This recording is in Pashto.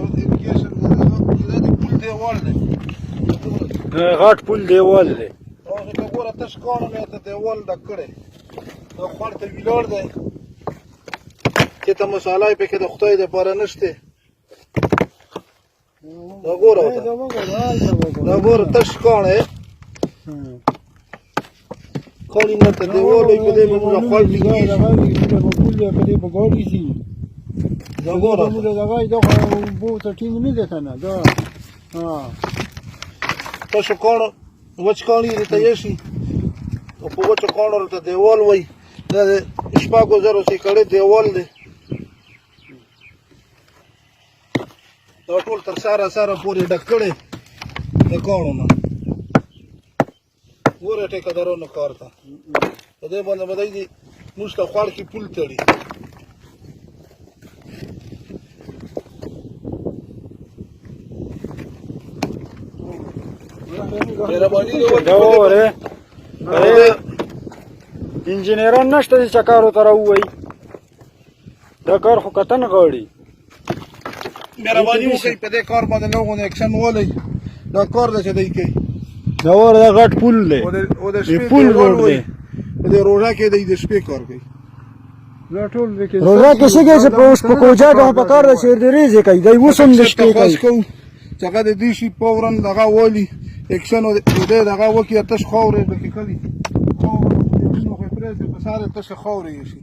ایریګیشن دا د پول دیوال دی غټ پول دیوال دی او که ګوره تش کاڼو مې ته دیوال ډک کړی دا خوړ ته ویلاړ دی چې ته مساله یې پکې د خدای دپاره نشته دا ګوره دا ګوره تش کاڼی کاڼي نه ته دیوال وایي په دې به موږ خوړ ټینګېږي دا ګوره تشو کاڼو وچ کاڼي دې ته یشي او په وچو کاڼو ورته دیوال وایي دا د شپږو زرو سیکړې دیوال دی دا ټول تر ساره ساره پورې ډک کړی د کاڼو نه ګوره ټیکهدارانو کار ته په دې باندې به دی موږ ته خوړ کې پول تړي انجینران نشته چې کار ورته راووایي دا کار خو کتن غواړي مهرباني وکړئ په دې کار باندې نه غوندې اکشن ولئ دا کار دی چې دی کوي دا ور دا غټ پول دی او د شپې پول روډ دی په دې روژه کې دی د شپې کار کوي روژه کې څه کوي چې په کوجا کې هم په کار ده چې د ورځې کوي دی اوس هم د شپې کوي چې هغه د دې شي فورا دغه والي اکشن او دې دغه وکړي تش خاورې پکې کړي خاورې خو پرېږدي په سارې تشه خاورې یې شي